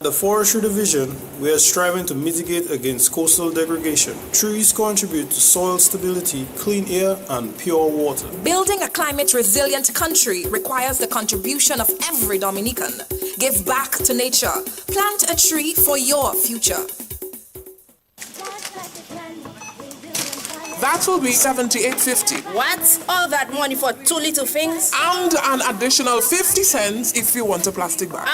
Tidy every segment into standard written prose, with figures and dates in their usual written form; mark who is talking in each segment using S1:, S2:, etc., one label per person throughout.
S1: The Forestry Division, we are striving to mitigate against coastal degradation. Trees contribute to soil stability, clean air, and pure water.
S2: Building a climate resilient country requires the contribution of every Dominican. Give back to nature. Plant a tree for your future.
S3: That will be 78.50.
S4: What? All that money for two little things?
S3: And an additional 50 cents if you want a plastic bag.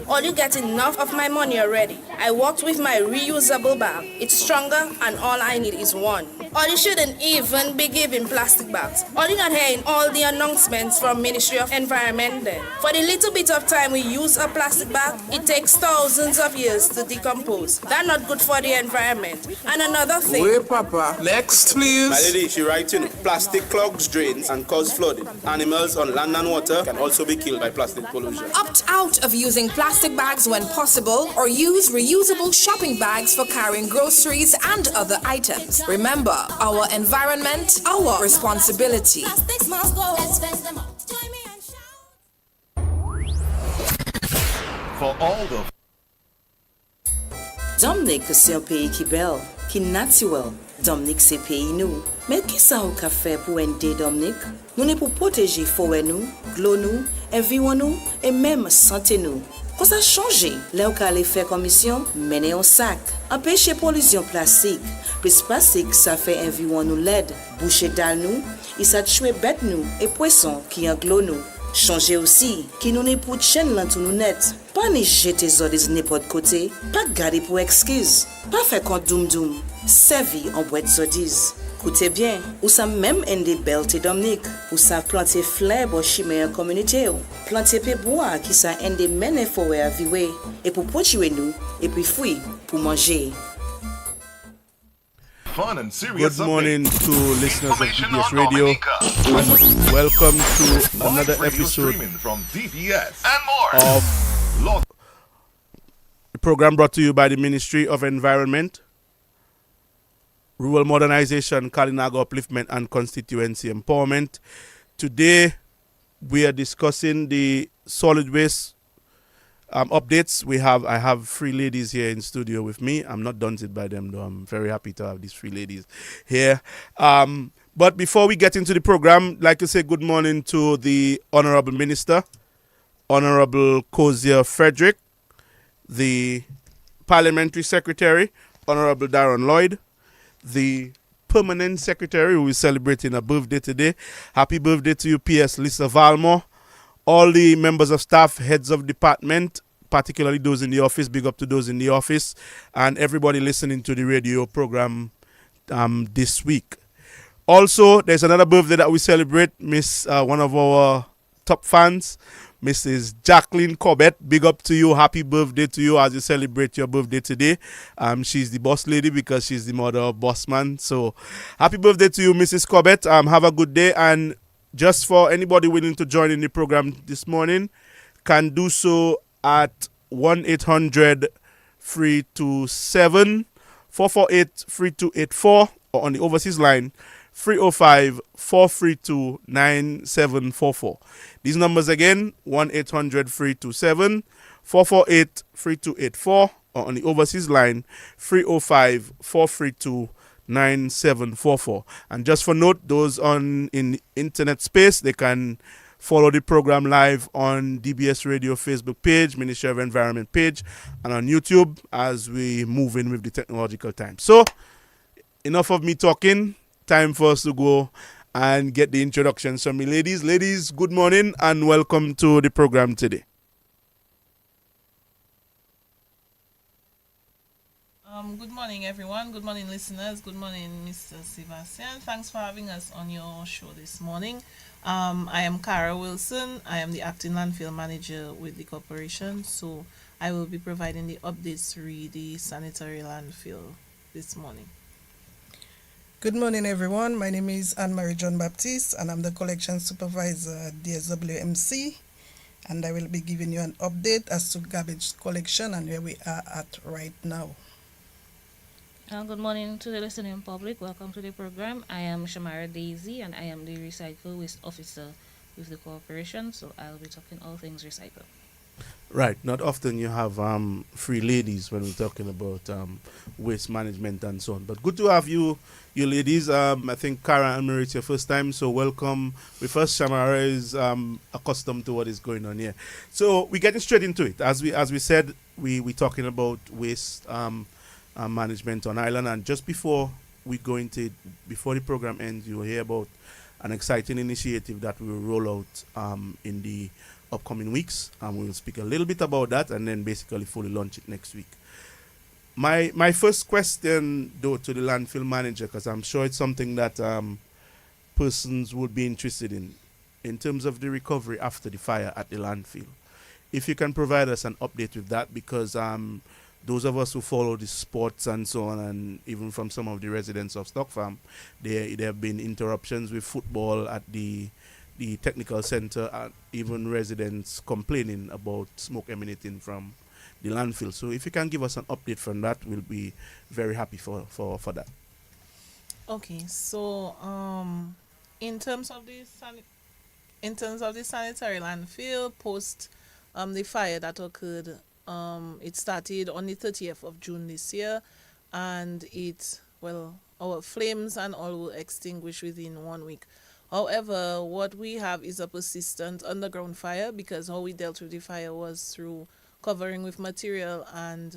S4: All you get enough of my money already. I worked with my reusable bag. It's stronger and all I need is one. Or you shouldn't even be giving plastic bags. Or you're not hearing all the announcements from Ministry of Environment then. For the little bit of time we use a plastic bag, it takes thousands of years to decompose. That's not good for the environment. And another thing.
S3: Wait, Papa. Next, please.
S5: My lady, she writes, plastic clogs drains and cause flooding. Animals on land and water can also be killed by plastic pollution.
S2: Opt out of using plastic bags when possible or use reusable shopping bags for carrying groceries and other items. Remember, our environment, our responsibility.
S6: For all the
S7: Dominic, c'est un pays qui belle, qui naturel. Dominic, c'est pays nous. Mais qui ça ou ka fait pour aider Dominic? Nous ne pour protéger forêt nous, l'eau nous, environnement nous et même santé nous. Quand ça change, là où ka aller faire commission, mener un sac, empêcher pollution plastique. Plus plastique, ça fait environnement nous l'aide, boucher dalle nous, et ça tue bête nous et poisson qui englobe nous. Changer aussi, qui nous n'est pour chaîne là tout nous net. Pas ni jeter zodis n'importe côté, pas garder pour excuse, pas faire compte doum doum, servi en boîte zodis. Écoutez bien, ou ça même un des beltes Dominique, ou ça planter fleurs pour chimère communauté, planter pe bois qui ça un des menées forêt à vivre, et pour protéger nous, et puis fruits pour manger.
S6: fun and serious
S8: Good morning to listeners of DBS Radio. Welcome to another episode
S6: from DBS and more
S8: of the program brought to you by the Ministry of Environment, Rural Modernization, Kalinago Upliftment and Constituency Empowerment. Today we are discussing the solid waste updates. I have three ladies here in studio with me. I'm not daunted by them though. I'm very happy to have these three ladies here. But before we get into the program, I'd like to say good morning to the Honorable Minister, Honorable Kozia Frederick, the Parliamentary Secretary, Honorable Darren Lloyd, the Permanent Secretary who is celebrating a birthday today. Happy birthday to you, P.S. Lisa Valmore. All the members of staff, heads of department, particularly those in the office, big up to those in the office, and everybody listening to the radio program this week. Also, there's another birthday that we celebrate, one of our top fans, Mrs. Jacqueline Corbett. Big up to you. Happy birthday to you as you celebrate your birthday today. She's the boss lady because she's the mother of Bossman. So, happy birthday to you, Mrs. Corbett. Have a good day. And just for anybody willing to join in the program this morning, can do so at 1-800-327-448-3284 or on the overseas line 305-432-9744. These numbers again, 1-800-327-448-3284 or on the overseas line 305-432-9744. And just for note, those in the internet space, they can follow the program live on DBS Radio Facebook page, Ministry of Environment page, and on YouTube as we move in with the technological time. So, enough of me talking. Time for us to go and get the introductions from me. Ladies, good morning and welcome to the program today.
S9: Good morning, everyone. Good morning, listeners. Good morning, Mr. Sebastian. Thanks for having us on your show this morning. I am Cara Wilson. I am the acting landfill manager with the corporation. So I will be providing the updates through the sanitary landfill this morning.
S10: Good morning, everyone. My name is Anne-Marie John Baptiste, and I'm the collection supervisor at DSWMC. And I will be giving you an update as to garbage collection and where we are at right now.
S11: Good morning to the listening public. Welcome to the program. I am Shamara Daisy, and I am the recycle waste officer with the corporation. So I'll be talking all things recycle.
S8: Right. Not often you have free ladies when we're talking about waste management and so on. But good to have you ladies. I think Kara and Mary, it's your first time, so welcome. With us, Shamara is accustomed to what is going on here. So we're getting straight into it. As we said, we talking about waste management on island, and just before we go into it, before the program ends, you'll hear about an exciting initiative that we will roll out in the upcoming weeks, and we'll speak a little bit about that and then basically fully launch it next week. My first question, though, to the landfill manager, because I'm sure it's something that persons would be interested in terms of the recovery after the fire at the landfill. If you can provide us an update with that, because those of us who follow the sports and so on, and even from some of the residents of Stock Farm, there have been interruptions with football at the technical center, and even residents complaining about smoke emanating from the landfill. So if you can give us an update from that, we'll be very happy for that.
S9: Okay, so in terms of the sanitary landfill post the fire that occurred, it started on the 30th of June this year, and our flames and all will extinguish within 1 week. However, what we have is a persistent underground fire, because how we dealt with the fire was through covering with material and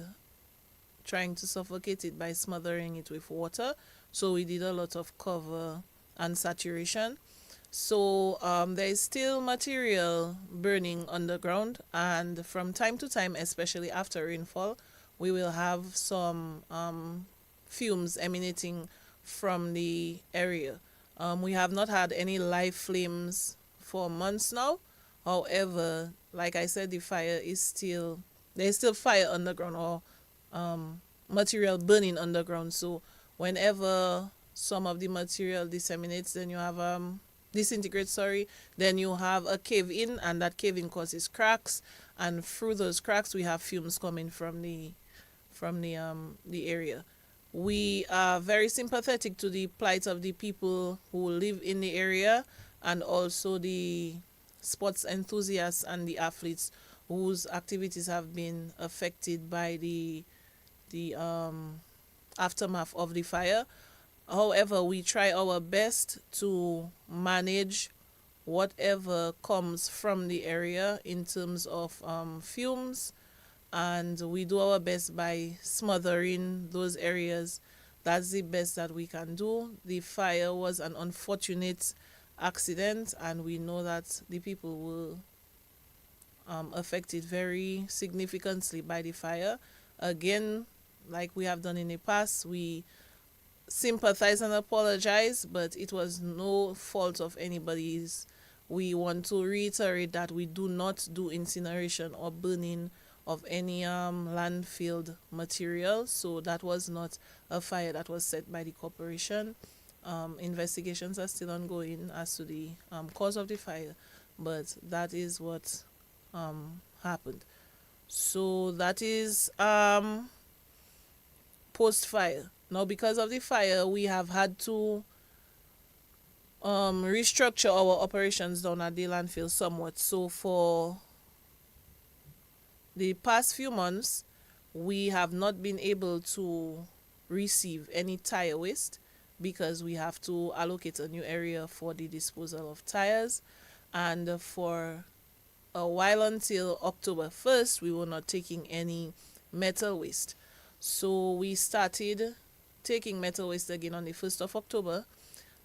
S9: trying to suffocate it by smothering it with water. So we did a lot of cover and saturation. So there is still material burning underground, and from time to time, especially after rainfall, we will have some fumes emanating from the area. We have not had any live flames for months now. However, like I said, the fire is there's still fire underground, or material burning underground. So whenever some of the material disseminates, then you have disintegrates, then you have a cave in, and that cave in causes cracks, and through those cracks we have fumes coming from the area. We are very sympathetic to the plight of the people who live in the area, and also the sports enthusiasts and the athletes whose activities have been affected by the aftermath of the fire. However, we try our best to manage whatever comes from the area in terms of fumes, and we do our best by smothering those areas. That's the best that we can do. The fire was an unfortunate accident, and we know that the people were affected very significantly by the fire. Again, like we have done in the past, we sympathize and apologize, but it was no fault of anybody's. We want to reiterate that we do not do incineration or burning of any landfill material, so that was not a fire that was set by the corporation. Investigations are still ongoing as to the cause of the fire, but that is what happened. So that is post-fire. Now, because of the fire, we have had to restructure our operations down at the landfill somewhat. So for the past few months, we have not been able to receive any tire waste, because we have to allocate a new area for the disposal of tires. And for a while, until October 1st, we were not taking any metal waste. So we started taking metal waste again on the 1st of October,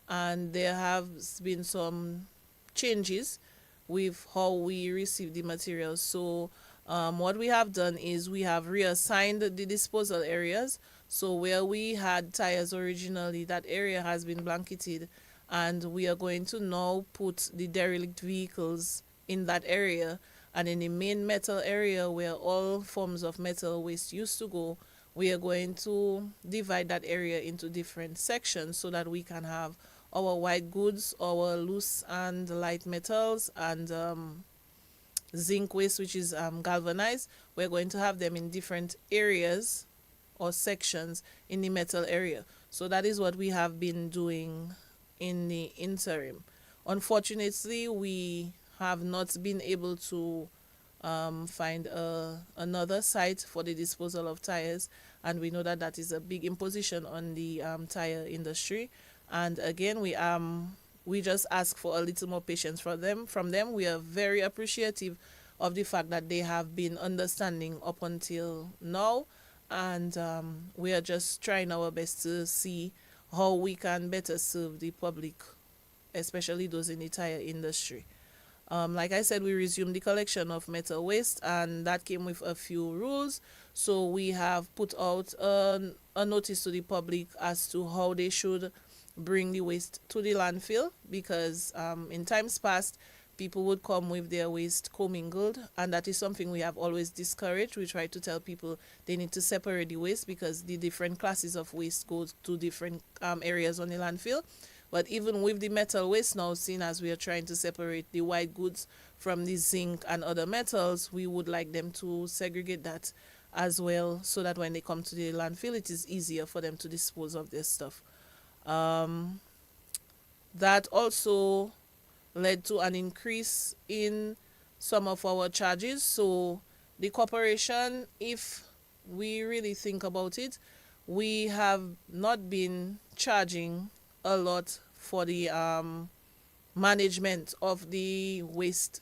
S9: and there have been some changes with how we receive the materials. So what we have done is we have reassigned the disposal areas. So where we had tires originally, that area has been blanketed, and we are going to now put the derelict vehicles in that area. And in the main metal area, where all forms of metal waste used to go, we are going to divide that area into different sections, so that we can have our white goods, our loose and light metals, and zinc waste, which is galvanized. We're going to have them in different areas or sections in the metal area. So that is what we have been doing in the interim. Unfortunately, we have not been able to find another site for the disposal of tires, and we know that that is a big imposition on the tire industry. And again, we just ask for a little more patience from them. We are very appreciative of the fact that they have been understanding up until now, and we are just trying our best to see how we can better serve the public, especially those in the tire industry. Like I said, we resumed the collection of metal waste, and that came with a few rules. So we have put out a notice to the public as to how they should bring the waste to the landfill, because in times past, people would come with their waste commingled, and that is something we have always discouraged. We try to tell people they need to separate the waste, because the different classes of waste go to different areas on the landfill. But even with the metal waste now, seen as we are trying to separate the white goods from the zinc and other metals, we would like them to segregate that as well, so that when they come to the landfill, it is easier for them to dispose of their stuff. That also led to an increase in some of our charges. So the corporation, if we really think about it, we have not been charging a lot for the management of the waste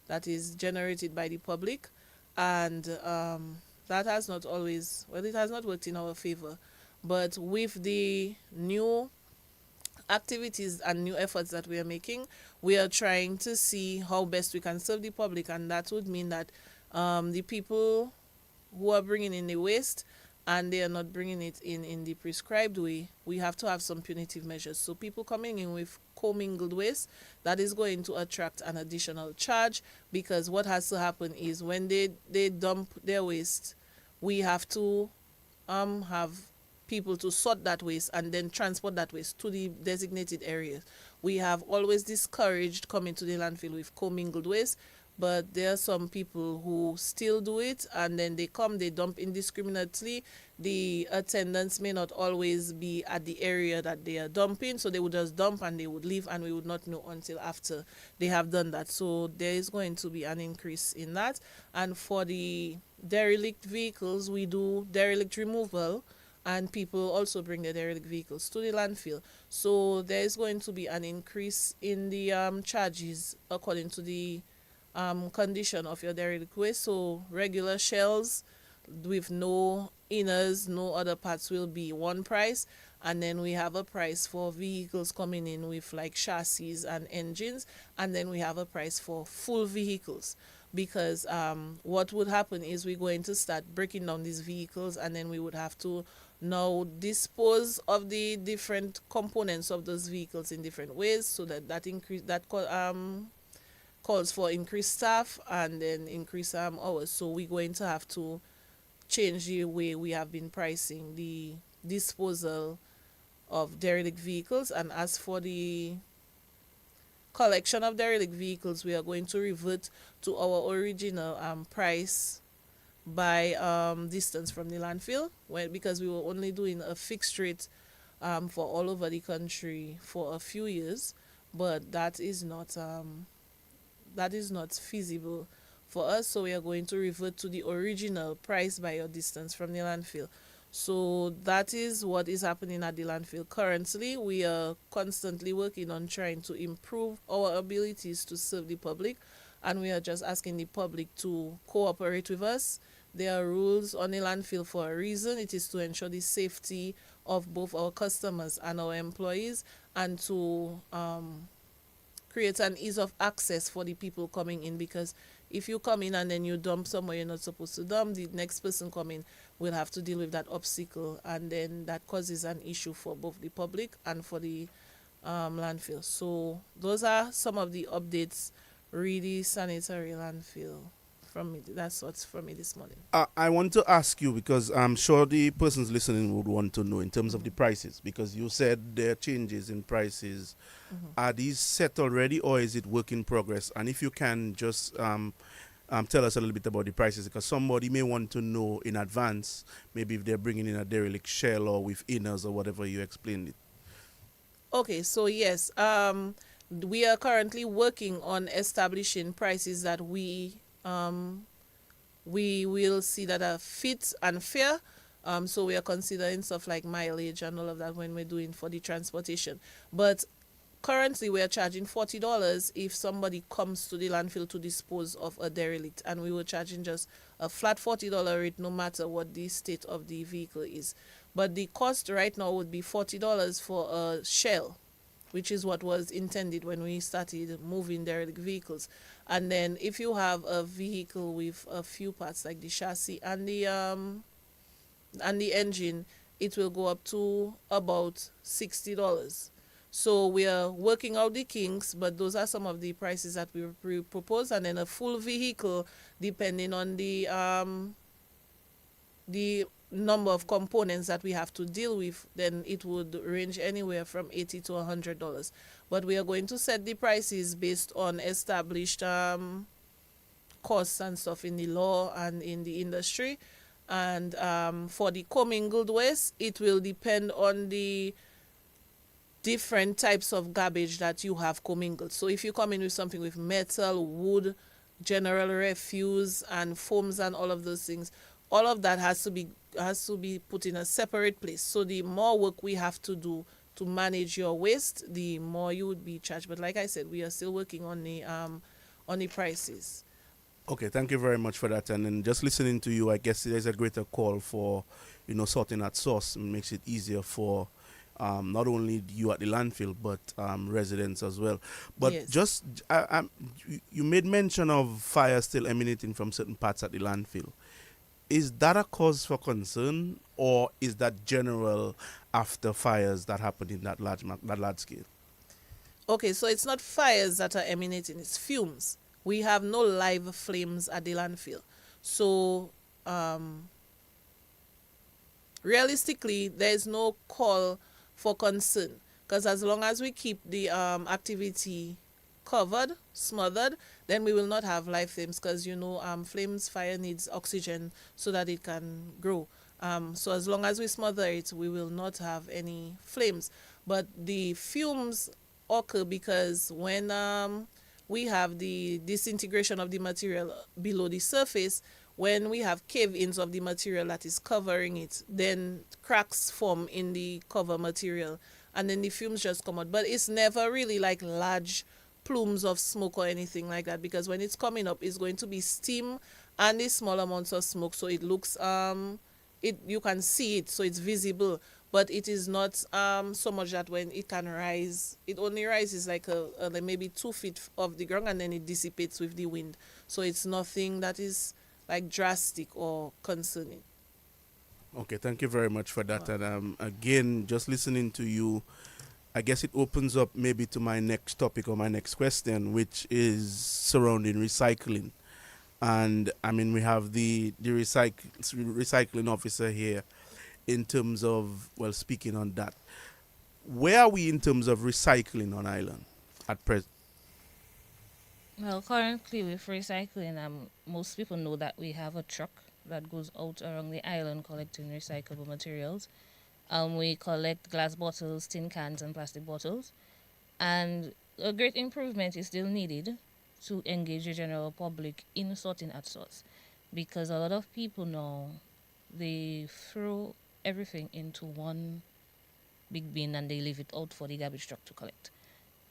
S9: that is generated by the public, and that has not always, well, it has not worked in our favor. But with the new activities and new efforts that we are making, we are trying to see how best we can serve the public, and that would mean that the people who are bringing in the waste and they are not bringing it in the prescribed way, we have to have some punitive measures. So people coming in with commingled waste, that is going to attract an additional charge, because what has to happen is when they dump their waste, we have to have people to sort that waste and then transport that waste to the designated areas. We have always discouraged coming to the landfill with commingled waste, but there are some people who still do it, and then they come, they dump indiscriminately. The attendants may not always be at the area that they are dumping, so they would just dump and they would leave, and we would not know until after they have done that. So there is going to be an increase in that. And for the derelict vehicles, we do derelict removal, and people also bring their derelict vehicles to the landfill. So there is going to be an increase in the charges according to the condition of your derelict waste. So regular shells with no inners, no other parts will be one price, and then we have a price for vehicles coming in with like chassis and engines, and then we have a price for full vehicles, because what would happen is we're going to start breaking down these vehicles, and then we would have to now dispose of the different components of those vehicles in different ways, so that calls for increased staff and then increased hours. So we're going to have to change the way we have been pricing the disposal of derelict vehicles. And as for the collection of derelict vehicles, we are going to revert to our original price by distance from the landfill, because we were only doing a fixed rate for all over the country for a few years, but that is not feasible for us. So we are going to revert to the original price by your distance from the landfill. So that is what is happening at the landfill currently. We are constantly working on trying to improve our abilities to serve the public, and we are just asking the public to cooperate with us. There are rules on the landfill for a reason. It is to ensure the safety of both our customers and our employees, and to create an ease of access for the people coming in, because if you come in and then you dump somewhere you're not supposed to dump, the next person coming will have to deal with that obstacle, and then that causes an issue for both the public and for the landfill. So those are some of the updates, really sanitary landfill. From me, that's what's from me this morning.
S8: I want to ask you, because I'm sure the persons listening would want to know in terms of the prices, because you said there are changes in prices. Are these set already, or is it work in progress? And if you can just tell us a little bit about the prices, because somebody may want to know in advance, maybe if they're bringing in a derelict shell or with inners or whatever you explained it.
S9: Okay, so yes, we are currently working on establishing prices that we we will see that are fit and fair. So we are considering stuff like mileage and all of that when we're doing for the transportation. But currently we are charging $40 if somebody comes to the landfill to dispose of a derelict, and we were charging just a flat $40 rate no matter what the state of the vehicle is. But the cost right now would be $40 for a shell, which is what was intended when we started moving derelict vehicles. And then if you have a vehicle with a few parts like the chassis and the engine, it will go up to about $60. So we are working out the kinks, but those are some of the prices that we propose. And then a full vehicle, depending on the number of components that we have to deal with, then it would range anywhere from $80 to $100. But we are going to set the prices based on established costs and stuff in the law and in the industry. And for the commingled waste, it will depend on the different types of garbage that you have commingled. So if you come in with something with metal, wood, general refuse, and foams and all of those things, all of that has to be put in a separate place. So the more work we have to do to manage your waste, the more you would be charged. But like I said, we are still working on the prices.
S8: Okay, thank you very much for that. And then just listening to you, I guess there's a greater call for, sorting at source. It makes it easier for not only you at the landfill, but residents as well. But
S9: yes.
S8: You made mention of fire still emanating from certain parts at the landfill. Is that a cause for concern, or is that general after fires that happen in that large scale?
S9: Okay, so it's not fires that are emanating, it's fumes. We have no live flames at the landfill. So realistically, there is no call for concern, because as long as we keep the activity covered, smothered, then we will not have live flames, because fire needs oxygen so that it can grow. So as long as we smother it, we will not have any flames. But the fumes occur because when we have the disintegration of the material below the surface, when we have cave-ins of the material that is covering it, then cracks form in the cover material, and then the fumes just come out. But it's never really like large plumes of smoke or anything like that, because when it's coming up, it's going to be steam and the small amounts of smoke, so it looks you can see it, so it's visible. But it is not so much that when it can rise, it only rises like maybe 2 feet off the ground, and then it dissipates with the wind. So it's nothing that is like drastic or concerning.
S8: Okay, thank you very much for that. And again, just listening to you, I guess it opens up maybe to my next topic or my next question, which is surrounding recycling. And I mean, we have the recycling officer here. In terms of, speaking on that, where are we in terms of recycling on island at present?
S11: Well, currently with recycling, most people know that we have a truck that goes out around the island collecting recyclable materials. We collect glass bottles, tin cans, and plastic bottles. And a great improvement is still needed to engage the general public in sorting at source, because a lot of people now, they throw everything into one big bin and they leave it out for the garbage truck to collect.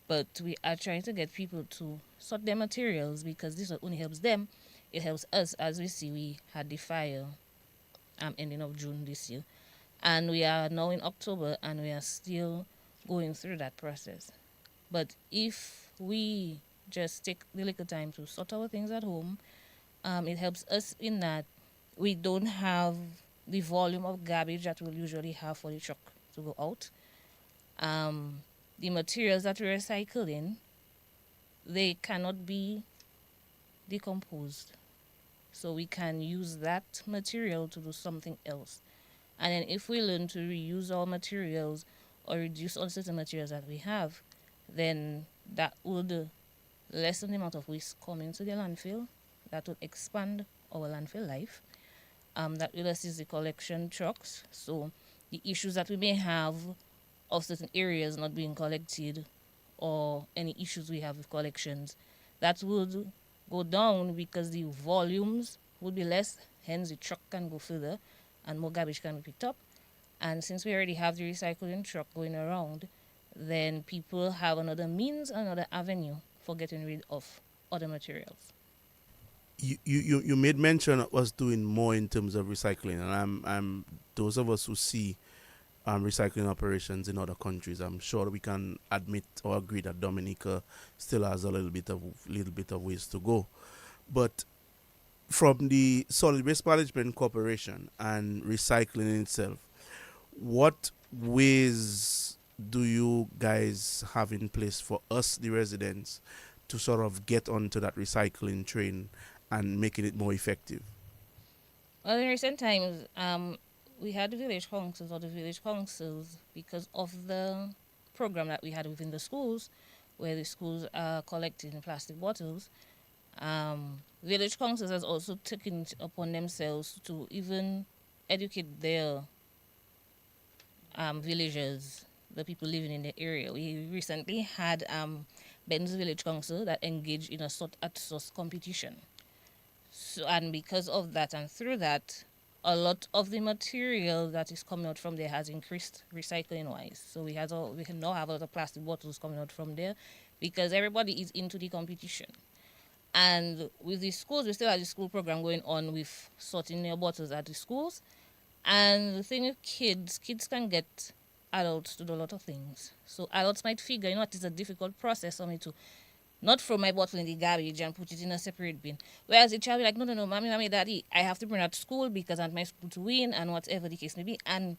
S11: But we are trying to get people to sort their materials, because this not only helps them, it helps us. As we see, we had the fire ending of June this year, and we are now in October and we are still going through that process. But if we just take the little time to sort our things at home, it helps us in that we don't have the volume of garbage that we'll usually have for the truck to go out. The materials that we recycle in, they cannot be decomposed. So we can use that material to do something else. And then if we learn to reuse all materials or reduce all certain materials that we have, then that would lessen the amount of waste coming to the landfill. That would expand our landfill life. That will assist the collection trucks. So the issues that we may have of certain areas not being collected, or any issues we have with collections, that would go down because the volumes would be less, hence the truck can go further and more garbage can be picked up. And since we already have the recycling truck going around, then people have another means, another avenue for getting rid of other materials.
S8: You made mention of us doing more in terms of recycling, and I'm those of us who see recycling operations in other countries, I'm sure we can admit or agree that Dominica still has a little bit of ways to go. But from the Solid Waste Management Corporation and recycling itself, what ways do you guys have in place for us, the residents, to sort of get onto that recycling train and making it more effective?
S11: Well, in recent times, we had the village councils, because of the program that we had within the schools, where the schools are collecting plastic bottles. Village councils has also taken it upon themselves to even educate their villagers, the people living in the area. We recently had Ben's Village Council that engaged in a sort-at-source competition. So, and because of that and through that, a lot of the material that is coming out from there has increased recycling-wise. So we can now have a lot of plastic bottles coming out from there because everybody is into the competition. And with the schools, we still have the school program going on with sorting their bottles at the schools. And the thing with kids can get adults to do a lot of things. So adults might figure, it's a difficult process for me to not throw my bottle in the garbage and put it in a separate bin. Whereas the child will be like, no, mommy, daddy, I have to bring it to school because I want my school to win and whatever the case may be. And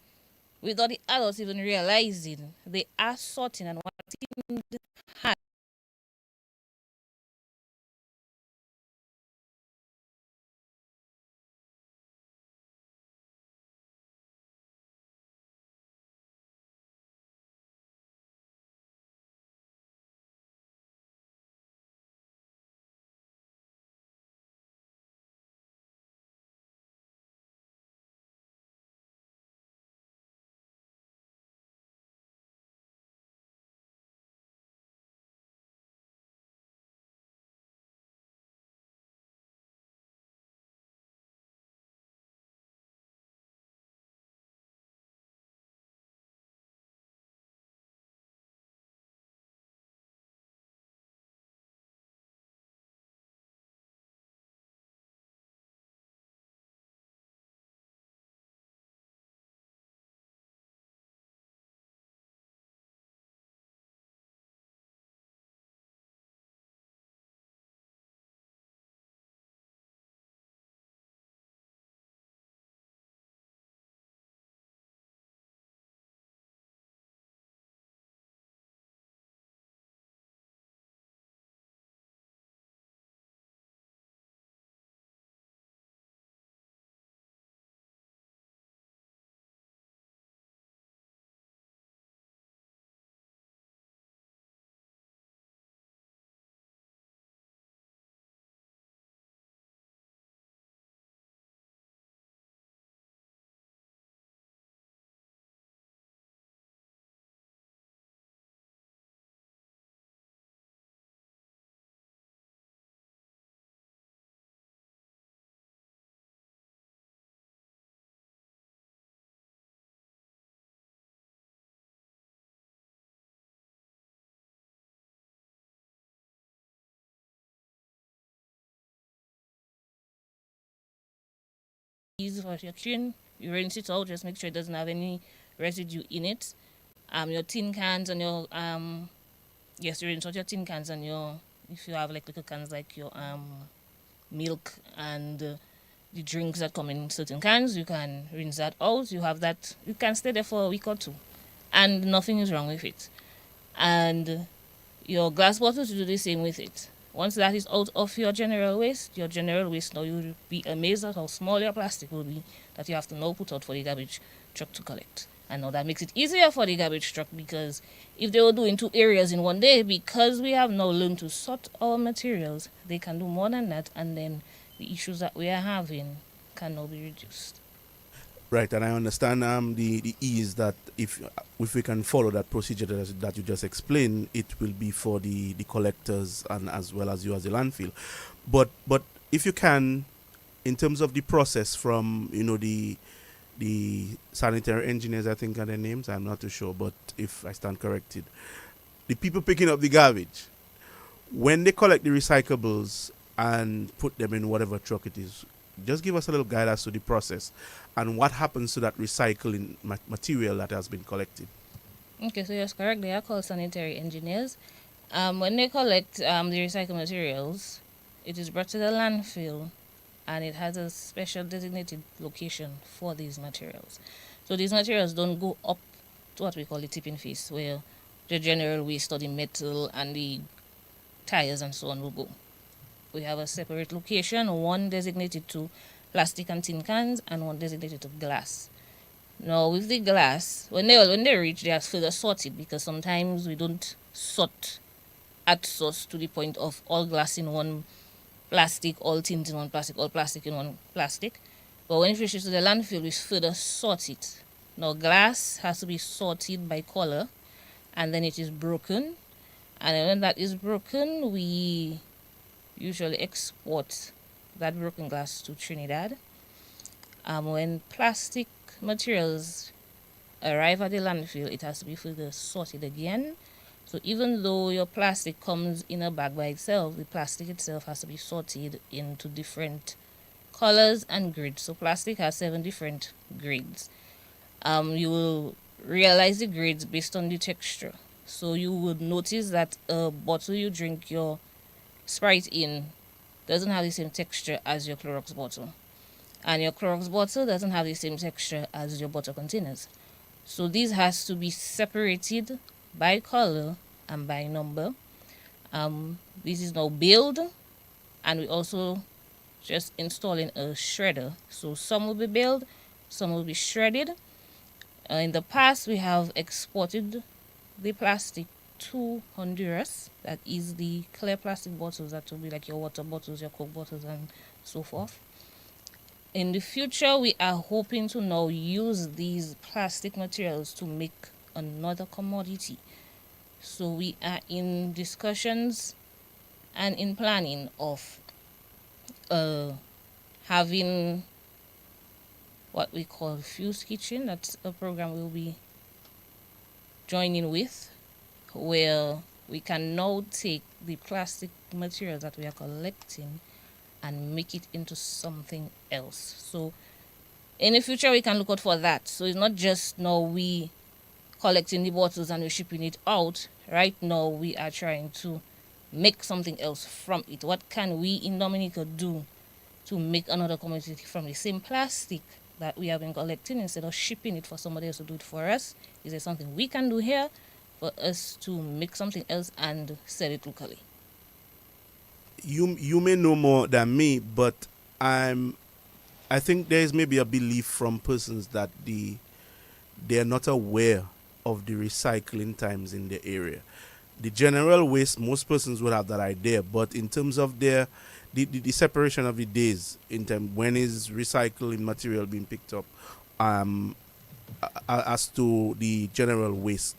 S11: without the adults even realizing, they are sorting and what in the hand. Easy for your kitchen, you rinse it out, just make sure it doesn't have any residue in it. Your tin cans and your yes, you rinse out your tin cans and your, if you have like little cans like your milk and the drinks that come in certain cans, you can rinse that out. You have that, you can stay there for a week or two and nothing is wrong with it. And your glass bottles, you do the same with it. Once that is out of your general waste, now you'll be amazed at how small your plastic will be that you have to now put out for the garbage truck to collect. And now that makes it easier for the garbage truck, because if they were doing 2 areas in one day, because we have now learned to sort our materials, they can do more than that, and then the issues that we are having can now be reduced.
S8: Right, and I understand the ease that if we can follow that procedure that you just explained, it will be for the collectors and as well as you as a landfill. But if you can, in terms of the process from the sanitary engineers, I think are their names. I'm not too sure, but if I stand corrected, the people picking up the garbage, when they collect the recyclables and put them in whatever truck it is, just give us a little guide as to the process and what happens to that recycling material that has been collected.
S11: Okay, so you're correct. They are called sanitary engineers. When they collect the recycled materials, it is brought to the landfill, and it has a special designated location for these materials. So these materials don't go up to what we call the tipping phase, where the general waste or the metal and the tires and so on will go. We have a separate location, one designated to plastic and tin cans and one designated to glass. Now with the glass, when they reach, they are further sorted, because sometimes we don't sort at source to the point of all glass in one plastic, all tins in one plastic, all plastic in one plastic. But when it reaches to the landfill, we further sort it. Now glass has to be sorted by color, and then it is broken. And when that is broken, we usually export that broken glass to Trinidad. When plastic materials arrive at the landfill, it has to be further sorted again. So even though your plastic comes in a bag by itself, the plastic itself has to be sorted into different colors and grades. So plastic has 7 different grades. You will realize the grades based on the texture. So you would notice that a bottle you drink your Sprite in doesn't have the same texture as your Clorox bottle, and your Clorox bottle doesn't have the same texture as your bottle containers. So these has to be separated by color and by number. This is now baled, and we also just installing a shredder. So some will be baled, some will be shredded. In the past, we have exported the plastic to Honduras. That is the clear plastic bottles that will be like your water bottles, your Coke bottles, and so forth. In the future, we are hoping to now use these plastic materials to make another commodity. So we are in discussions and in planning of having what we call Fused Kitchen. That's a program we'll be joining with, where we can now take the plastic materials that we are collecting and make it into something else. So in the future, we can look out for that. So it's not just now we collecting the bottles and we're shipping it out. Right now, we are trying to make something else from it. What can we in Dominica do to make another commodity from the same plastic that we have been collecting, instead of shipping it for somebody else to do it for us? Is there something we can do here for us to make something else and sell it locally?
S8: You may know more than me, but I think there is maybe a belief from persons that they are not aware of the recycling times in the area. The general waste, most persons would have that idea, but in terms of the separation of the days, in terms when is recycling material being picked up, as to the general waste,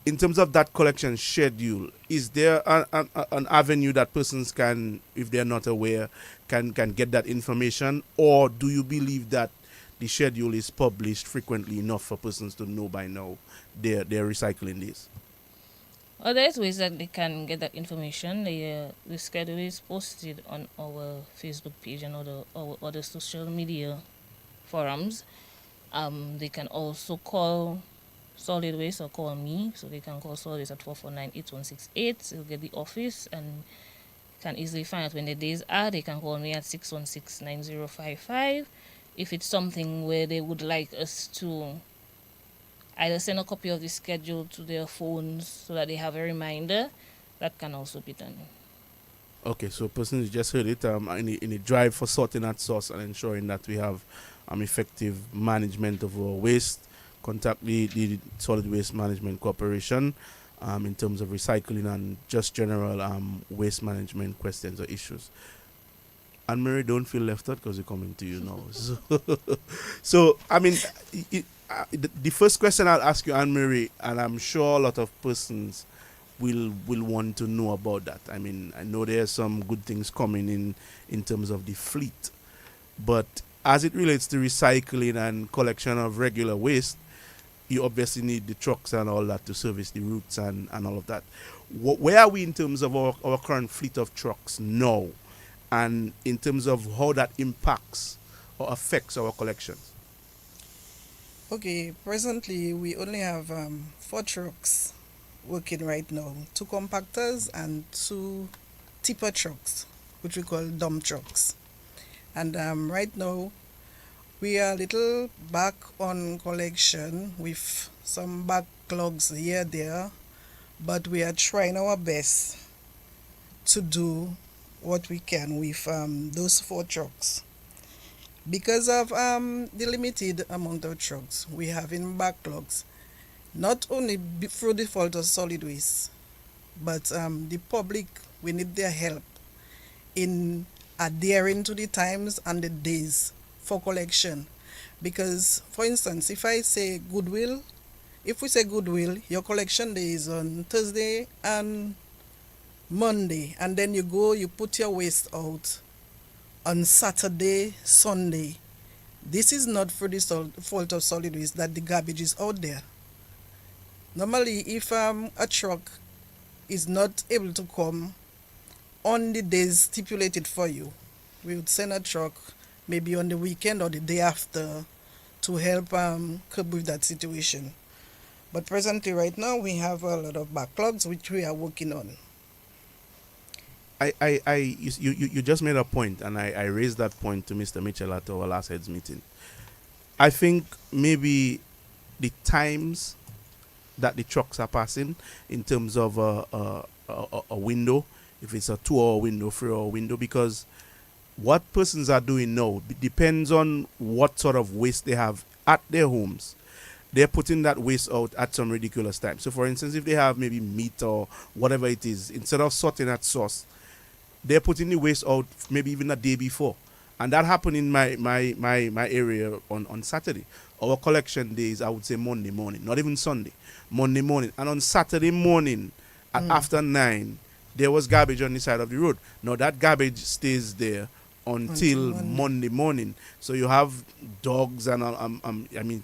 S8: in terms of that collection schedule, is there an avenue that persons can, if they're not aware, can get that information, or do you believe that the schedule is published frequently enough for persons to know by now their recycling days?
S11: Well, there's ways that they can get that information. The schedule is posted on our Facebook page and our other social media forums. They can also call Solid Waste or call me. So they can call Solid Waste at 449-8168. They'll get the office and can easily find out when the days are. They can call me at 616-9055. If it's something where they would like us to either send a copy of the schedule to their phones so that they have a reminder, that can also be done.
S8: Okay, so persons just heard it, in a drive for sorting at source and ensuring that we have effective management of our waste, contact the Solid Waste Management Corporation in terms of recycling and just general waste management questions or issues. Anne Marie, don't feel left out because we're coming to you now. So I mean, the first question I'll ask you, Anne Marie, and I'm sure a lot of persons will want to know about that. I mean, I know there are some good things coming in terms of the fleet, but as it relates to recycling and collection of regular waste, you obviously need the trucks and all that to service the routes and all of that. Where are we in terms of our current fleet of trucks now, and in terms of how that impacts or affects our collections?
S10: Okay, presently we only have 4 trucks working right now, 2 compactors and 2 tipper trucks, which we call dump trucks. And right now we are a little back on collection with some backlogs here there, but we are trying our best to do what we can with those 4 trucks. Because of the limited amount of trucks we have in backlogs, not only through the fault of solid waste, but the public, we need their help in adhering to the times and the days for collection. Because, for instance, if we say Goodwill, your collection day is on Thursday and Monday, and then you put your waste out on Saturday, Sunday. This is not for the fault of solid waste that the garbage is out there. Normally, if a truck is not able to come on the days stipulated for you, we would send a truck maybe on the weekend or the day after to help curb with that situation. But presently, right now, we have a lot of backlogs which we are working on.
S8: You just made a point, and I raised that point to Mr. Mitchell at our last heads meeting. I think maybe the times that the trucks are passing in terms of a window, if it's a 2-hour window, 3-hour window, because what persons are doing now depends on what sort of waste they have at their homes. They're putting that waste out at some ridiculous time. So, for instance, if they have maybe meat or whatever it is, instead of sorting at source, they're putting the waste out maybe even a day before. And that happened in my area on Saturday. Our collection days, I would say Monday morning, not even Sunday, Monday morning. And on Saturday morning, at after 9, there was garbage on the side of the road. Now that garbage stays there until Monday morning. So you have dogs and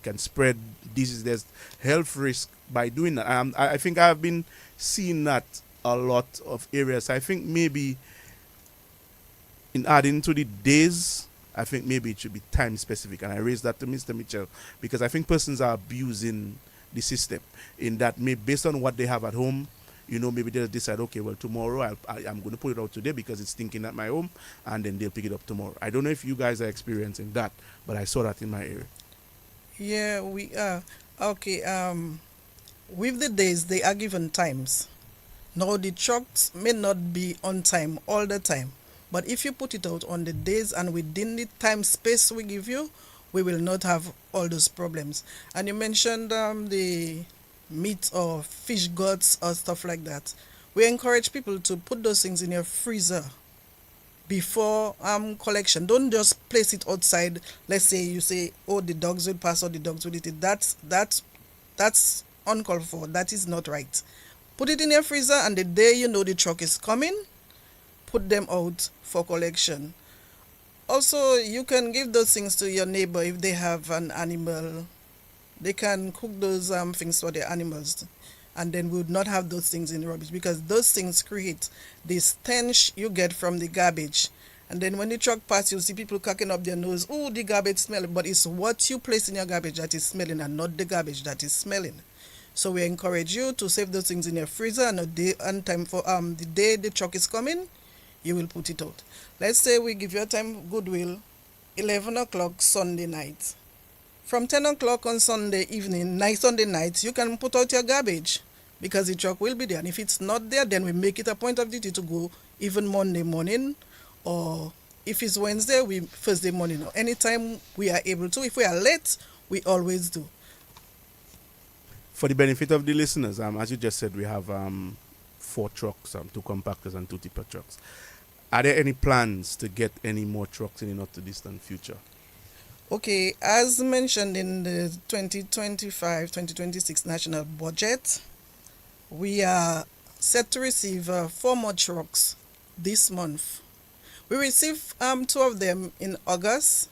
S8: can spread diseases. There's health risk by doing that. I think I've been seeing that a lot of areas. I think maybe in adding to the days, I think maybe it should be time specific. And I raised that to Mr. Mitchell because I think persons are abusing the system in that maybe based on what they have at home, maybe they'll decide, okay, well, tomorrow I'm going to put it out today because it's stinking at my home, and then they'll pick it up tomorrow. I don't know if you guys are experiencing that, but I saw that in my area.
S10: Yeah, we are. Okay, with the days, they are given times. Now, the trucks may not be on time all the time, but if you put it out on the days and within the time space we give you, we will not have all those problems. And you mentioned the meat or fish guts or stuff like that. We encourage people to put those things in your freezer before collection. Don't just place it outside. Let's say you say, oh, the dogs will pass or the dogs will eat it. That's uncalled for. That is not right. Put it in your freezer, and the day you know the truck is coming, put them out for collection. Also, you can give those things to your neighbor if they have an animal. They can cook those things for their animals, and then we would not have those things in rubbish, because those things create the stench you get from the garbage. And then when the truck passes, you see people cracking up their nose. Oh, the garbage smelling. But it's what you place in your garbage that is smelling, and not the garbage that is smelling. So we encourage you to save those things in your freezer, and a day and time for the day the truck is coming, you will put it out. Let's say we give you a time, Goodwill, 11 o'clock Sunday night. From 10 o'clock on Sunday evening, Sunday night, you can put out your garbage because the truck will be there. And if it's not there, then we make it a point of duty to go even Monday morning, or if it's Wednesday, Thursday morning, or anytime we are able to. If we are late, we always do.
S8: For the benefit of the listeners, as you just said, we have 4 trucks, 2 compactors and 2 tipper trucks. Are there any plans to get any more trucks in the not too distant future?
S10: Okay, as mentioned in the 2025-2026 national budget, we are set to receive 4 more trucks this month. We received 2 of them in August,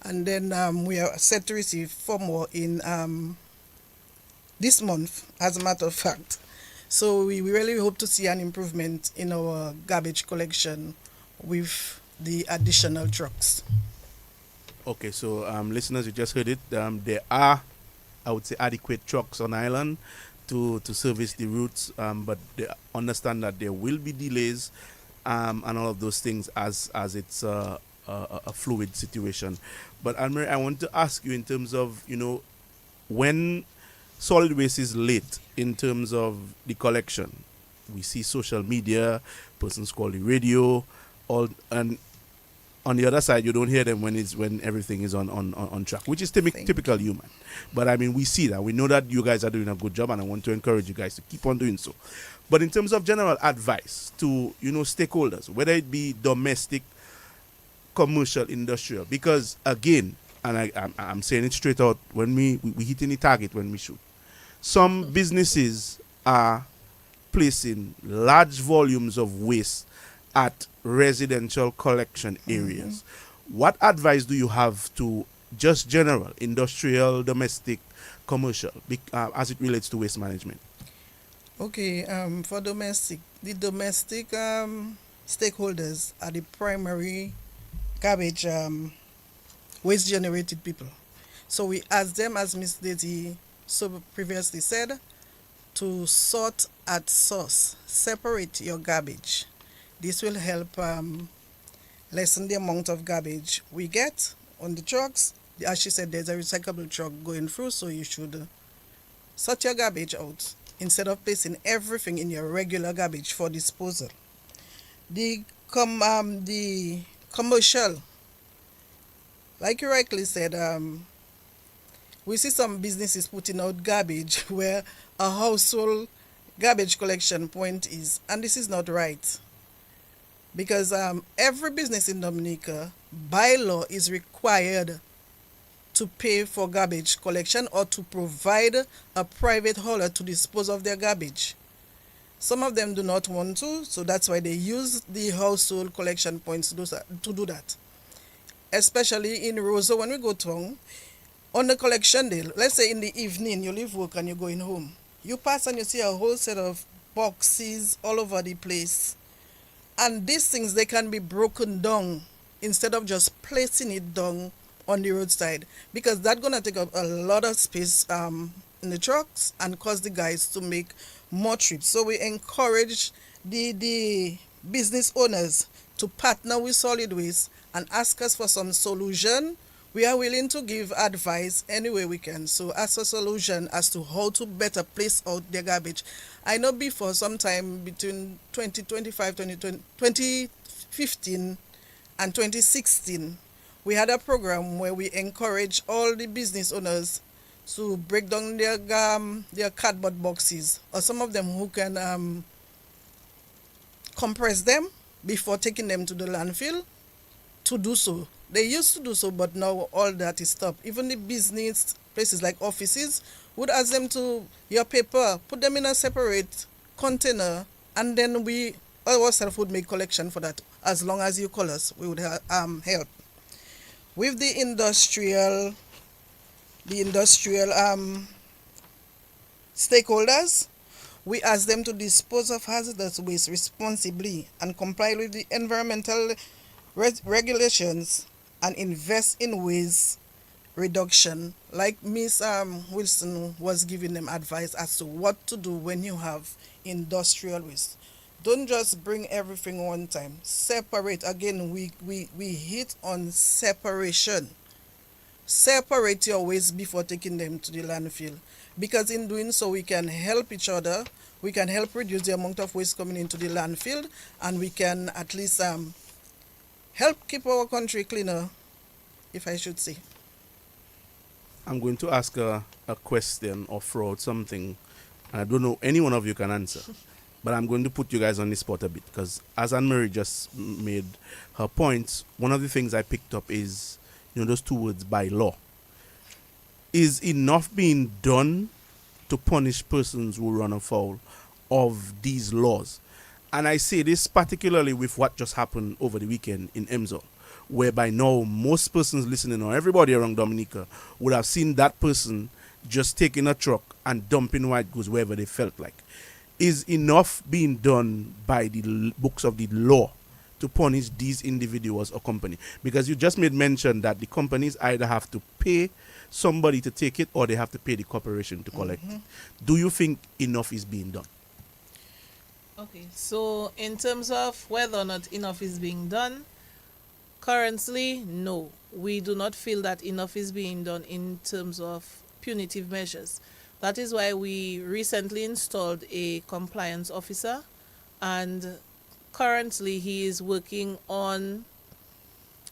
S10: and then we are set to receive 4 more in this month, as a matter of fact. So we really hope to see an improvement in our garbage collection with the additional trucks.
S8: Okay, so listeners, you just heard it. There are, I would say, adequate trucks on island to service the routes, but they understand that there will be delays and all of those things as it's a fluid situation. But Anne-Marie, I want to ask you in terms of, when solid waste is late in terms of the collection, we see social media, persons call the radio, and on the other side, you don't hear them when everything is on track, which is typical human. But I mean, we see that. We know that you guys are doing a good job, and I want to encourage you guys to keep on doing so. But in terms of general advice to stakeholders, whether it be domestic, commercial, industrial, because again, and I'm saying it straight out, when we hitting the target when we shoot, some businesses are placing large volumes of waste at residential collection areas. What advice do you have to just general, industrial, domestic, commercial, as it relates to waste management?
S10: Okay, for domestic, the domestic stakeholders are the primary garbage waste generated people. So we ask them, as Ms. Daisy so previously said, to sort at source, separate your garbage. This will help lessen the amount of garbage we get on the trucks. As she said, there's a recyclable truck going through, so you should sort your garbage out instead of placing everything in your regular garbage for disposal. The commercial, like you rightly said, we see some businesses putting out garbage where a household garbage collection point is, and this is not right. Because every business in Dominica, by law, is required to pay for garbage collection or to provide a private hauler to dispose of their garbage. Some of them do not want to, so that's why they use the household collection points to do that. Especially in Roseau, when we go to on the collection day, let's say in the evening, you leave work and you're going home. You pass and you see a whole set of boxes all over the place. And these things, they can be broken down instead of just placing it down on the roadside, because that's going to take up a lot of space in the trucks and cause the guys to make more trips. So we encourage the business owners to partner with solid waste and ask us for some solution. We are willing to give advice any way we can. So as a solution as to how to better place out their garbage. I know before, sometime between 2015 and 2016, we had a program where we encourage all the business owners to break down their cardboard boxes, or some of them who can compress them before taking them to the landfill, to do so. They used to do so, but now all that is stopped. Even the business places like offices would ask them to, your paper, put them in a separate container, and then we ourselves would make collection for that. As long as you call us, we would help. With the industrial stakeholders, we ask them to dispose of hazardous waste responsibly and comply with the environmental regulations and invest in waste reduction. Like Ms. Wilson was giving them advice as to what to do when you have industrial waste. Don't just bring everything one time. Separate. Again, we hit on separation. Separate your waste before taking them to the landfill. Because in doing so, we can help each other. We can help reduce the amount of waste coming into the landfill. And we can at least help keep our country cleaner, if I should say.
S8: I'm going to ask a question or throw out something. I don't know any one of you can answer. but I'm going to put you guys on the spot a bit because as Anne-Marie just made her points, one of the things I picked up is, those two words, by law. Is enough being done to punish persons who run afoul of these laws? And I say this particularly with what just happened over the weekend in Emsall, whereby now most persons listening or everybody around Dominica would have seen that person just taking a truck and dumping white goods wherever they felt like. Is enough being done by the books of the law to punish these individuals or company? Because you just made mention that the companies either have to pay somebody to take it or they have to pay the corporation to collect it. Do you think enough is being done?
S9: Okay, so in terms of whether or not enough is being done, currently, no. We do not feel that enough is being done in terms of punitive measures. That is why we recently installed a compliance officer, and currently he is working on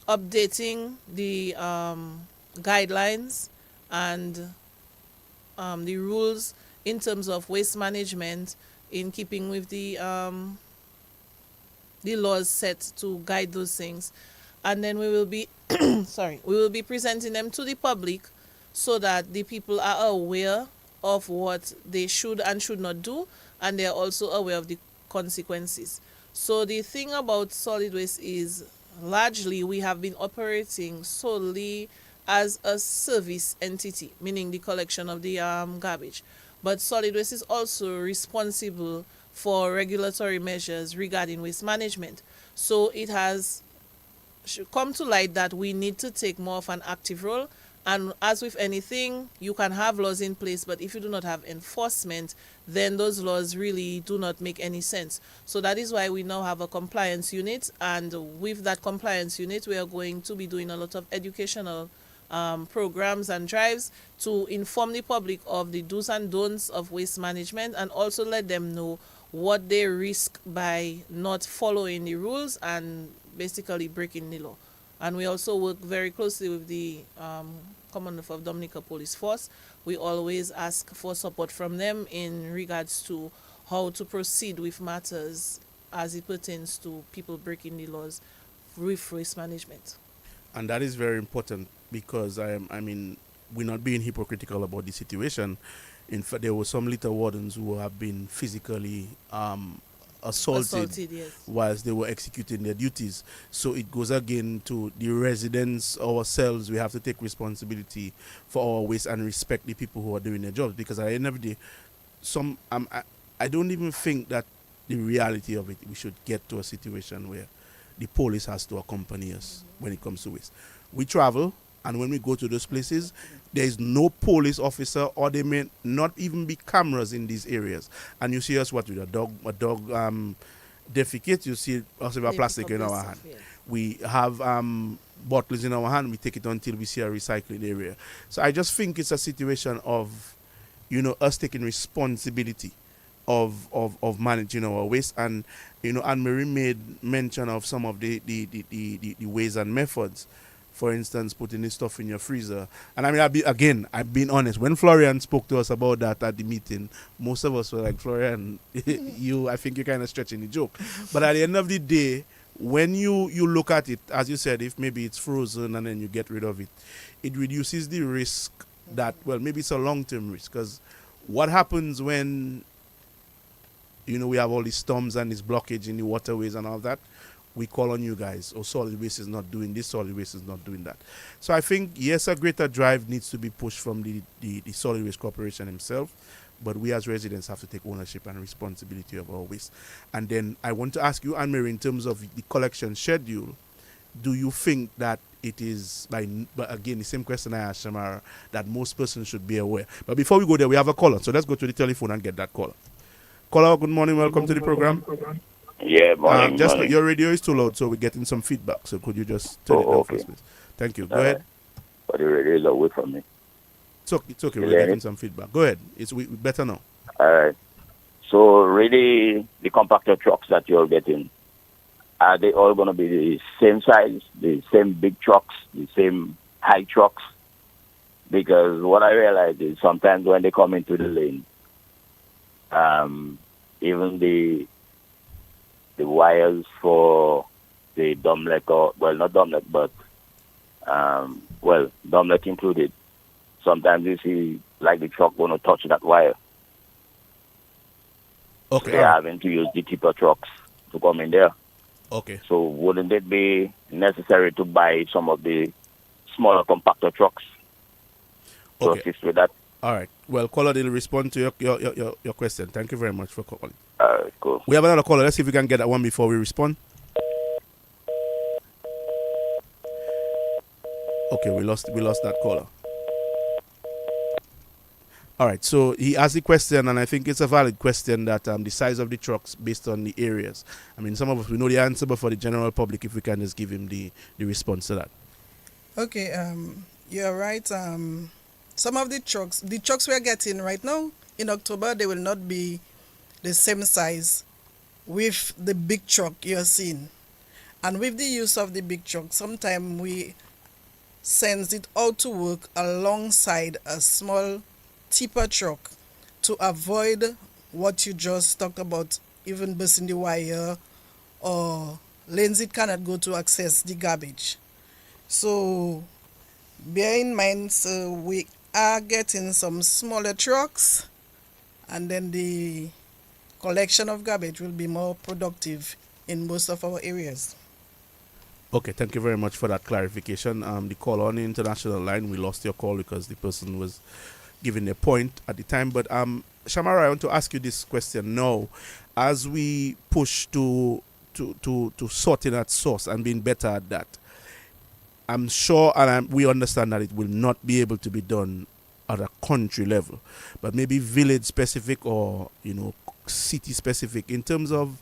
S9: updating the guidelines and the rules in terms of waste management in keeping with the laws set to guide those things. And then we will be we will be presenting them to the public so that the people are aware of what they should and should not do, and they are also aware of the consequences. So the thing about solid waste is largely we have been operating solely as a service entity, meaning the collection of the garbage. But solid waste is also responsible for regulatory measures regarding waste management. So it has come to light that we need to take more of an active role. And as with anything, you can have laws in place, but if you do not have enforcement, then those laws really do not make any sense. So that is why we now have a compliance unit, and with that compliance unit, we are going to be doing a lot of educational programs and drives to inform the public of the do's and don'ts of waste management, and also let them know what they risk by not following the rules and basically breaking the law. And we also work very closely with the Commander of Dominica Police Force. We always ask for support from them in regards to how to proceed with matters as it pertains to people breaking the laws with waste management.
S8: And that is very important because, we're not being hypocritical about the situation. In fact, there were some litter wardens who have been physically assaulted
S9: yes,
S8: whilst they were executing their duties. So it goes again to the residents, ourselves. We have to take responsibility for our waste and respect the people who are doing their jobs, because at the end of the day, I don't even think that the reality of it, we should get to a situation where the police has to accompany us when it comes to waste. We travel, and when we go to those places, there is no police officer, or there may not even be cameras in these areas. And you see us with a dog defecate, you see us with a plastic in our hand.
S9: Yes.
S8: We have bottles in our hand, we take it until we see a recycling area. So I just think it's a situation of, us taking responsibility of managing our waste. And, Anne-Marie made mention of some of the ways and methods. For instance, putting this stuff in your freezer. And I've been honest. When Florian spoke to us about that at the meeting, most of us were like, Florian, I think you're kind of stretching the joke. But at the end of the day, when you look at it, as you said, if maybe it's frozen and then you get rid of it, it reduces the risk that, maybe it's a long-term risk. Because what happens when, we have all these storms and this blockage in the waterways and all that? We call on you guys, solid waste is not doing this, solid waste is not doing that. So I think, yes, a greater drive needs to be pushed from the Solid Waste Corporation himself, but we as residents have to take ownership and responsibility of our waste. And then I want to ask you, Anne-Marie, in terms of the collection schedule, do you think that it is, but again, the same question I asked Shamara, that most persons should be aware? But before we go there, we have a caller, so let's go to the telephone and get that caller. Caller, good morning, welcome to the program.
S12: Yeah, morning.
S8: Your radio is too loud, so we're getting some feedback. So could you just turn it down first, please? Thank you. Go ahead.
S12: But the radio is away from me.
S8: It's okay. We're getting some feedback. Go ahead. We better now.
S12: All right. So really, the compactor trucks that you're getting, are they all going to be the same size, the same big trucks, the same high trucks? Because what I realize is sometimes when they come into the lane, even the wires for the Domlec, or well, not Domlec, but Domlec included. Sometimes you see like the truck going to touch that wire.
S8: Okay.
S12: They're having to use the tipper trucks to come in there.
S8: Okay.
S12: So wouldn't it be necessary to buy some of the smaller compactor trucks to assist with that?
S8: All right. Well, caller, they'll respond to your question. Thank you very much for calling.
S12: Cool.
S8: We have another caller. Let's see if we can get that one before we respond. Okay, we lost that caller. All right, so he asked the question, and I think it's a valid question, that the size of the trucks based on the areas. I mean, some of us, we know the answer, but for the general public, if we can just give him the response to that.
S10: Okay, you're right. Some of the trucks we are getting right now in October, they will not be the same size with the big truck you're seeing. And with the use of the big truck, sometimes we send it out to work alongside a small tipper truck to avoid what you just talked about, even bursting the wire or lanes it cannot go to access the garbage. So bear in mind, we are getting some smaller trucks, and then the collection of garbage will be more productive in most of our areas.
S8: Okay, thank you very much for that clarification. The call on the international line, we lost your call because the person was giving a point at the time. But Shamara, I want to ask you this question now. As we push to sorting at source and being better at that, I'm sure, and we understand that it will not be able to be done at a country level, but maybe village specific or city specific in terms of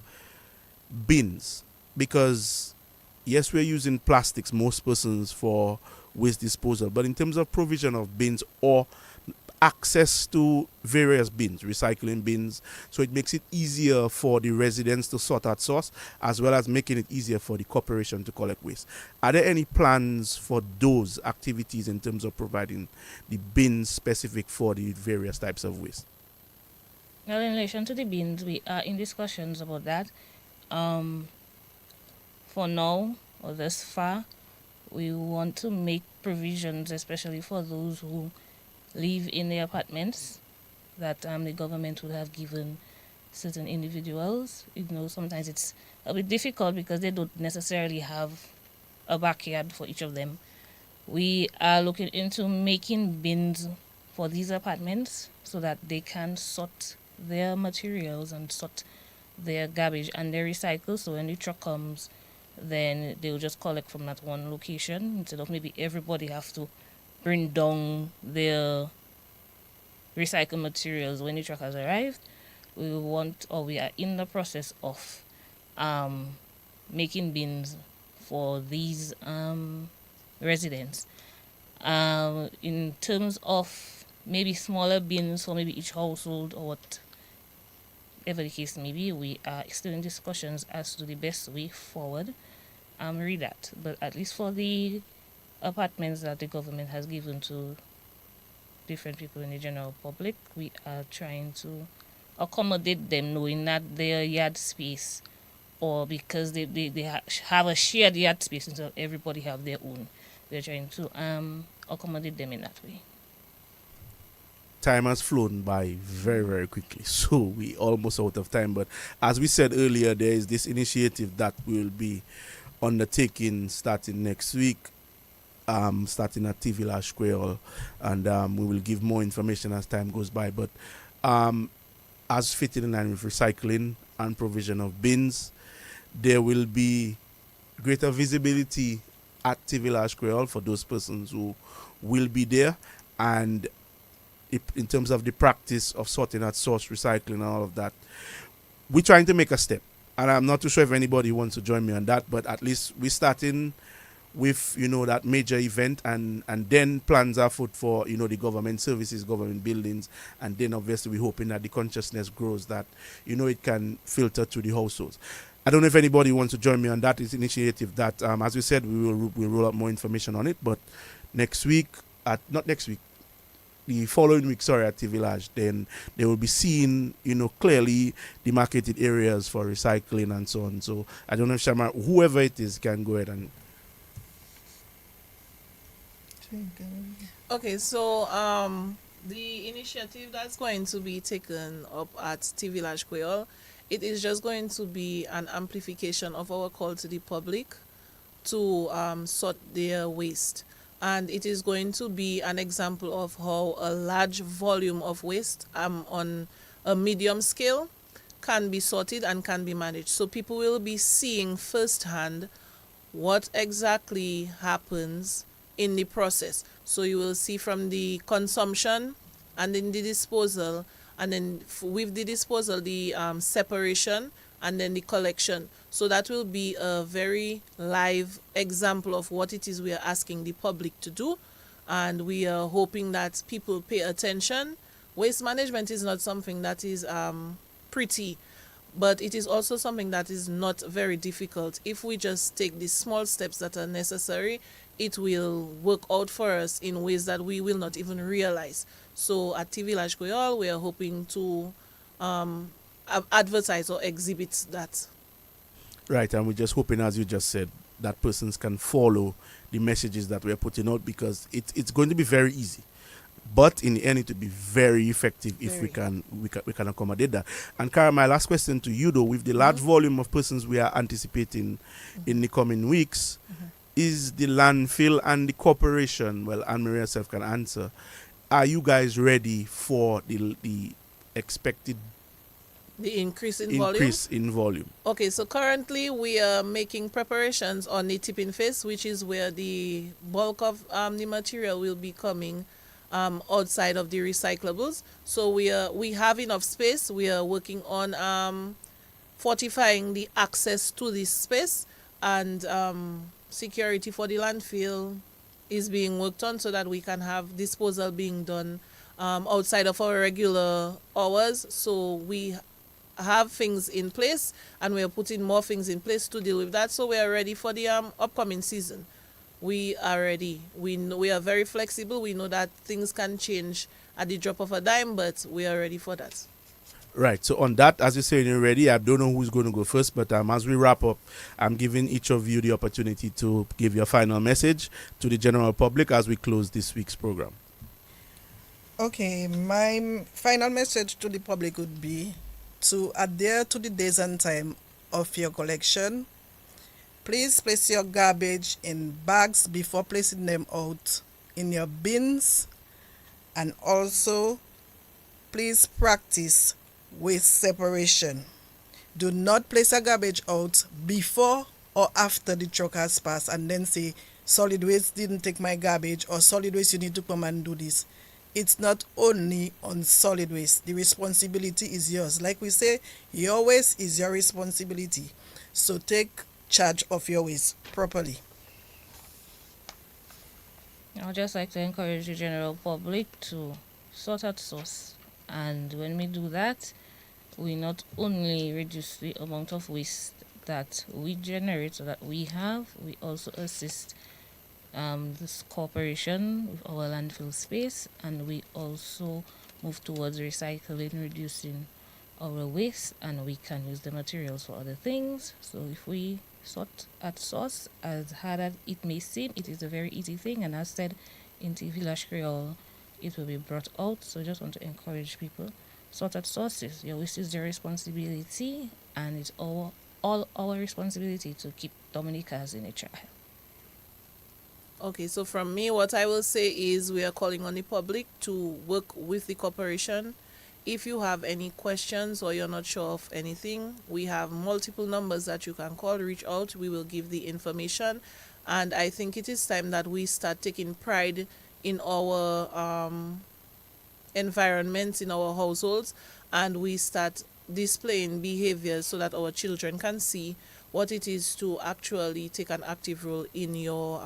S8: bins, because yes, we're using plastics, most persons, for waste disposal, but in terms of provision of bins or access to various bins, recycling bins, so it makes it easier for the residents to sort out source, as well as making it easier for the corporation to collect waste. Are there any plans for those activities in terms of providing the bins specific for the various types of waste?
S11: Well, in relation to the bins, we are in discussions about that. For now, or thus far, we want to make provisions, especially for those who live in the apartments, that the government would have given certain individuals. Sometimes it's a bit difficult because they don't necessarily have a backyard for each of them. We are looking into making bins for these apartments so that they can sort their materials and sort their garbage and their recycle. So when the truck comes, then they'll just collect from that one location instead of maybe everybody have to bring down their recycled materials when the truck has arrived. We are in the process of making bins for these residents. In terms of maybe smaller bins for maybe each household or whatever the case may be, we are still in discussions as to the best way forward. Read that, but at least for the apartments that the government has given to different people in the general public, we are trying to accommodate them, knowing that their yard space, or because they have a shared yard space until everybody have their own. We're trying to accommodate them in that way.
S8: Time has flown by very, very quickly, so we almost out of time. But as we said earlier, there is this initiative that will be undertaking starting next week, starting at T Village Square, and we will give more information as time goes by. But as fitting in line with recycling and provision of bins, there will be greater visibility at T Village Square for those persons who will be there, and in terms of the practice of sorting at source, recycling, and all of that, we're trying to make a step. And I'm not too sure if anybody wants to join me on that, but at least we're starting with, that major event, and then plans are afoot for, the government services, government buildings, and then obviously we're hoping that the consciousness grows, that, it can filter to the households. I don't know if anybody wants to join me on that. It's initiative that, as we said, we'll roll out more information on it, but next week, not next week, the following week, sorry, at TV Village, then they will be seeing, clearly demarcated areas for recycling and so on. So I don't know if Shama, whoever it is, can go ahead and.
S9: Okay, so the initiative that's going to be taken up at TV Village Creole, it is just going to be an amplification of our call to the public to sort their waste. And it is going to be an example of how a large volume of waste on a medium scale can be sorted and can be managed. So people will be seeing firsthand what exactly happens in the process. So you will see from the consumption and then the disposal, and then with the disposal, the separation, and then the collection. So that will be a very live example of what it is we are asking the public to do. And we are hoping that people pay attention. Waste management is not something that is pretty, but it is also something that is not very difficult. If we just take the small steps that are necessary, it will work out for us in ways that we will not even realize. So at TV Village Creole, we are hoping to advertise or exhibit that.
S8: Right, and we're just hoping, as you just said, that persons can follow the messages that we're putting out, because it's going to be very easy. But in the end, it will be very effective if we can accommodate that. And Cara, my last question to you, though, with the large volume of persons we are anticipating in the coming weeks, is the landfill and the corporation, well, Anne-Marie herself can answer, are you guys ready for the expected
S9: the increase in volume? Okay, so currently we are making preparations on the tipping phase, which is where the bulk of the material will be coming outside of the recyclables. So we have enough space. We are working on fortifying the access to this space, and security for the landfill is being worked on so that we can have disposal being done outside of our regular hours. So we have things in place, and we are putting more things in place to deal with that. So we are ready for the upcoming season. We are ready. We are very flexible. We know that things can change at the drop of a dime, but we are ready for that.
S8: Right. So on that, as you say, you're ready. I don't know who's going to go first, but as we wrap up, I'm giving each of you the opportunity to give your final message to the general public as we close this week's program.
S10: Okay, my final message to the public would be to adhere to the days and time of your collection. Please place your garbage in bags before placing them out in your bins, and also please practice waste separation. Do not place a garbage out before or after the truck has passed and then say, solid waste didn't take my garbage, or solid waste, you need to come and do this. It's not only on solid waste. The responsibility is yours. Like we say, your waste is your responsibility. So take charge of your waste properly.
S11: I would just like to encourage the general public to sort out source. And when we do that, we not only reduce the amount of waste that we generate or that we have, we also assist this corporation with our landfill space, and we also move towards recycling, reducing our waste, and we can use the materials for other things. So if we sort at source, as hard as it may seem, it is a very easy thing, and as said in TV Village Creole, it will be brought out. So I just want to encourage people, sort at sources. Your waste is your responsibility, and it's all our responsibility to keep Dominicans in a trial.
S9: Okay, so from me, what I will say is we are calling on the public to work with the corporation. If you have any questions or you're not sure of anything, we have multiple numbers that you can call, reach out. We will give the information. And I think it is time that we start taking pride in our environment, in our households, and we start displaying behaviors so that our children can see what it is to actually take an active role in your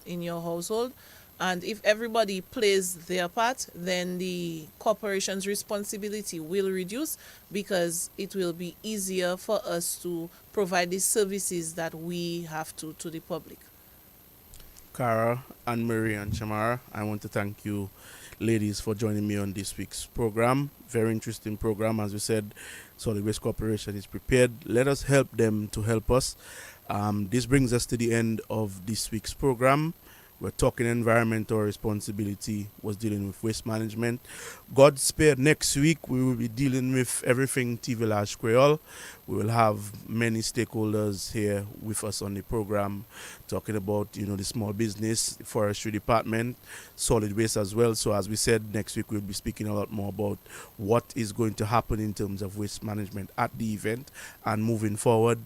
S9: household. And if everybody plays their part, then the corporation's responsibility will reduce, because it will be easier for us to provide the services that we have to the public.
S8: Cara, Anne-Marie, and Shamara, I want to thank you, ladies, for joining me on this week's program. Very interesting program. As we said, Solid Waste Corporation is prepared. Let us help them to help us. This brings us to the end of this week's program. We're talking environmental responsibility, was dealing with waste management. God spare, next week we will be dealing with everything T Village Creole. We will have many stakeholders here with us on the program, talking about the small business, the forestry department, solid waste as well. So as we said, next week we'll be speaking a lot more about what is going to happen in terms of waste management at the event and moving forward.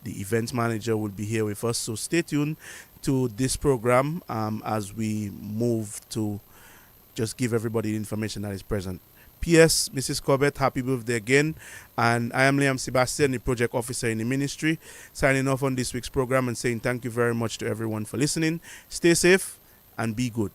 S8: The event manager will be here with us, so stay tuned to this program as we move to just give everybody the information that is present. P.S. Mrs. Corbett, happy birthday again. And I am Liam Sebastian, the project officer in the ministry, signing off on this week's program and saying thank you very much to everyone for listening. Stay safe and be good.